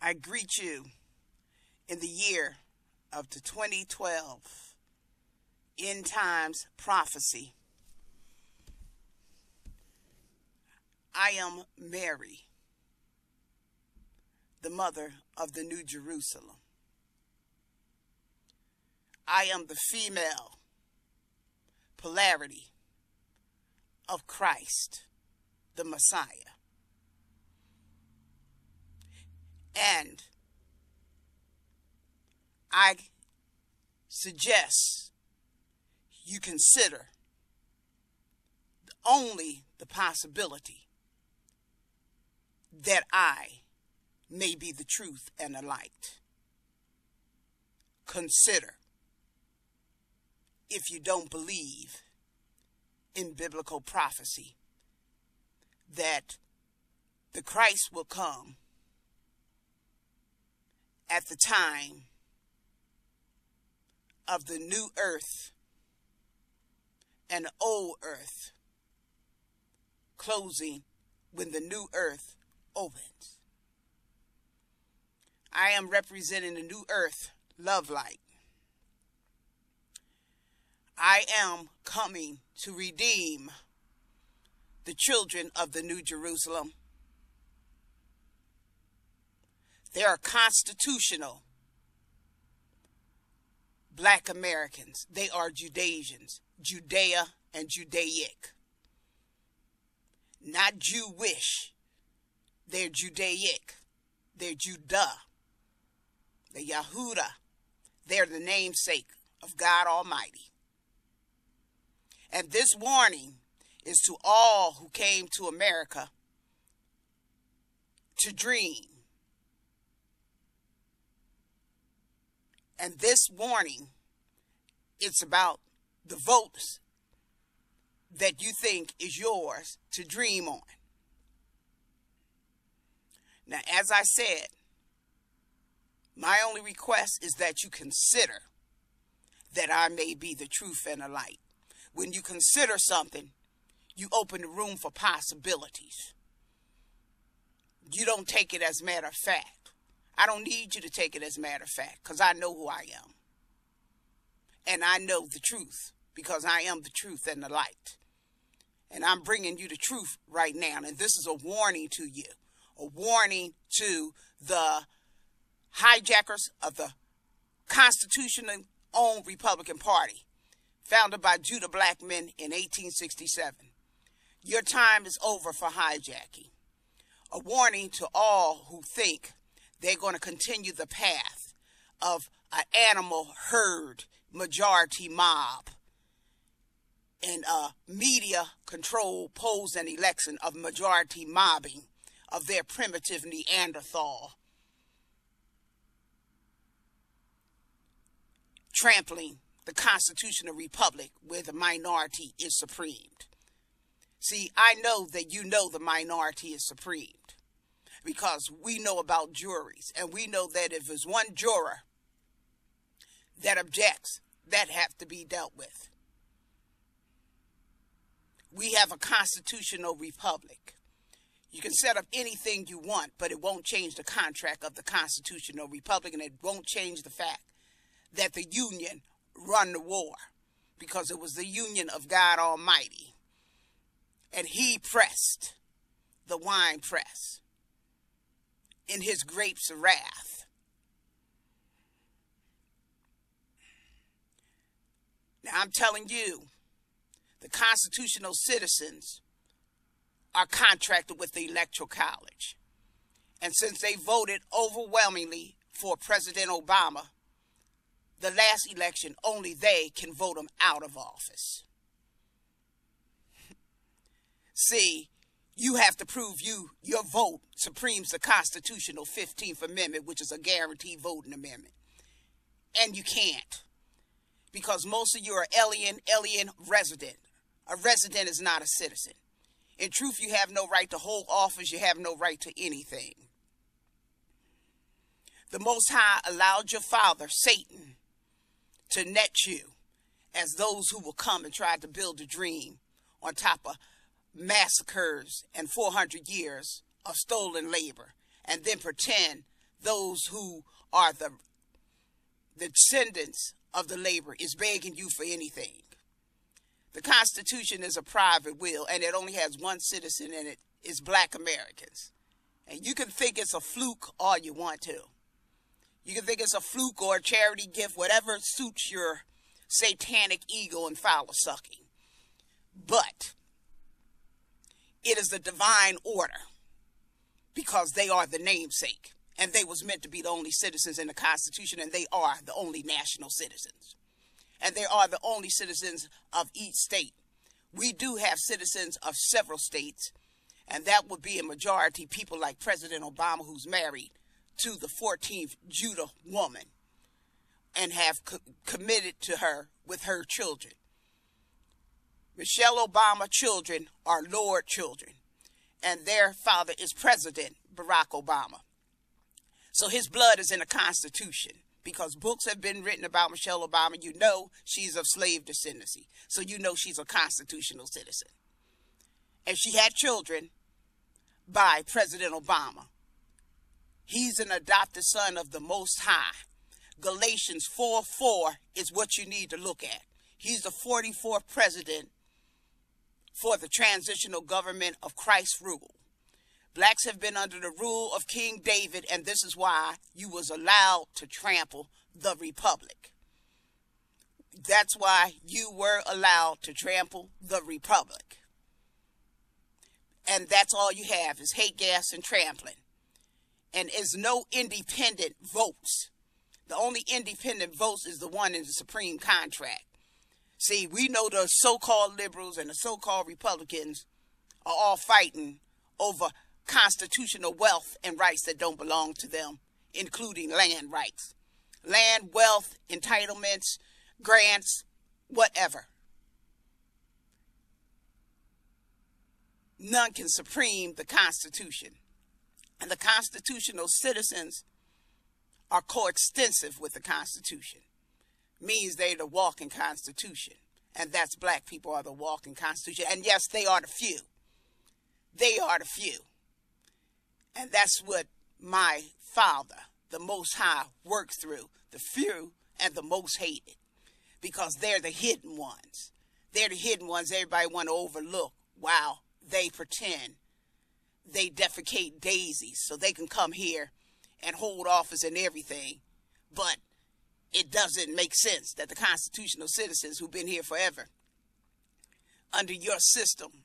I greet you in the year of the 2012 End Times Prophecy. I am Mary, the mother of the New Jerusalem. I am the female polarity of Christ, the Messiah. And I suggest you consider only the possibility that I may be the truth and the light. Consider, if you don't believe in biblical prophecy, that the Christ will come at the time of the new earth and the old earth closing when the new earth opens. I am representing the new earth, love light. I am coming to redeem the children of the New Jerusalem. They are constitutional Black Americans. They are Judaisians, Judea and Judaic. Not Jewish. They're Judaic. They're Judah. They're Yahudah. They're the namesake of God Almighty. And this warning is to all who came to America to dream. And this warning, it's about the votes that you think is yours to dream on. Now, as I said, my only request is that you consider that I may be the truth and the light. When you consider something, you open the room for possibilities. You don't take it as a matter of fact. I don't need you to take it as a matter of fact, because I know who I am. And I know the truth, because I am the truth and the light. And I'm bringing you the truth right now. And this is a warning to you, a warning to the hijackers of the constitutional-owned Republican Party, founded by Judah black men in 1867. Your time is over for hijacking. A warning to all who think they're going to continue the path of an animal herd majority mob and media control polls and election of majority mobbing of their primitive Neanderthal, trampling the constitutional republic where the minority is supremed. See, I know that you know the minority is supremed, because we know about juries, and we know that if there's one juror that objects, that has to be dealt with. We have a constitutional republic. You can set up anything you want, but it won't change the contract of the constitutional republic, and it won't change the fact that the Union run the war, because it was the Union of God Almighty, and he pressed the wine press in his grapes of wrath. Now I'm telling you, the constitutional citizens are contracted with the Electoral College. And since they voted overwhelmingly for President Obama, the last election, only they can vote him out of office. See, you have to prove your vote supremes the constitutional 15th Amendment, which is a guaranteed voting amendment. And you can't, because most of you are alien resident. A resident is not a citizen. In truth, you have no right to hold office. You have no right to anything. The Most High allowed your father, Satan, to net you as those who will come and try to build a dream on top of massacres and 400 years of stolen labor, and then pretend those who are the descendants of the labor is begging you for anything. The Constitution is a private will, and it only has one citizen in it. It's black Americans. And you can think it's a fluke all you want to. You can think it's a fluke or a charity gift, whatever suits your satanic ego and foul sucking. But it is the divine order, because they are the namesake, and they was meant to be the only citizens in the Constitution, and they are the only national citizens. And they are the only citizens of each state. We do have citizens of several states, and that would be a majority people like President Obama, who's married to the 14th Judah woman and have committed to her with her children. Michelle Obama children are Lord children, and their father is President Barack Obama. So his blood is in the Constitution, because books have been written about Michelle Obama. You know she's of slave descendancy, so you know she's a constitutional citizen. And she had children by President Obama. He's an adopted son of the Most High. Galatians 4:4 is what you need to look at. He's the 44th president for the transitional government of Christ's rule. Blacks have been under the rule of King David, and this is why you was allowed to trample the republic. That's why you were allowed to trample the republic. And that's all you have is hate gas and trampling. And is no independent votes. The only independent votes is the one in the Supreme Contract. See, we know the so-called liberals and the so-called Republicans are all fighting over constitutional wealth and rights that don't belong to them, including land rights. Land, wealth, entitlements, grants, whatever. None can supreme the Constitution. And the constitutional citizens are coextensive with the Constitution. Means they're the walking Constitution. And that's black people are the walking Constitution. And yes, they are the few. They are the few. And that's what my Father, the Most High, works through. The few and the most hated. Because they're the hidden ones. They're the hidden ones everybody want to overlook while they pretend they defecate daisies so they can come here and hold office and everything. But it doesn't make sense that the constitutional citizens who've been here forever under your system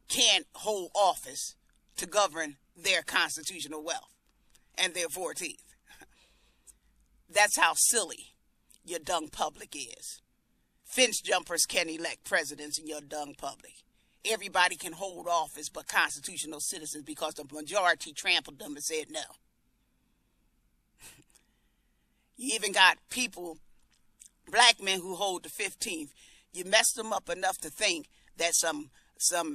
can't hold office to govern their constitutional wealth and their 14th. That's how silly your dung public is. Fence jumpers can elect presidents in your dung public. Everybody can hold office but constitutional citizens, because the majority trampled them and said no. You even got people, black men who hold the 15th. You messed them up enough to think that some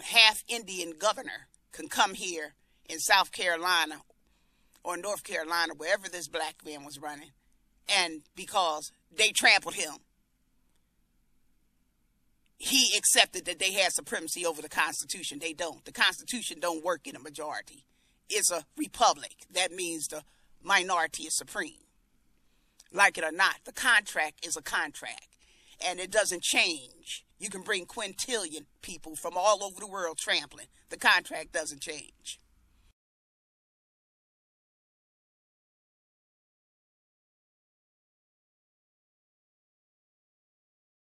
half Indian governor can come here in South Carolina or North Carolina, wherever this black man was running, and because they trampled him, he accepted that they had supremacy over the Constitution. They don't. The Constitution don't work in a majority. It's a republic. That means the minority is supreme. Like it or not, the contract is a contract, and it doesn't change. You can bring quintillion people from all over the world trampling. The contract doesn't change.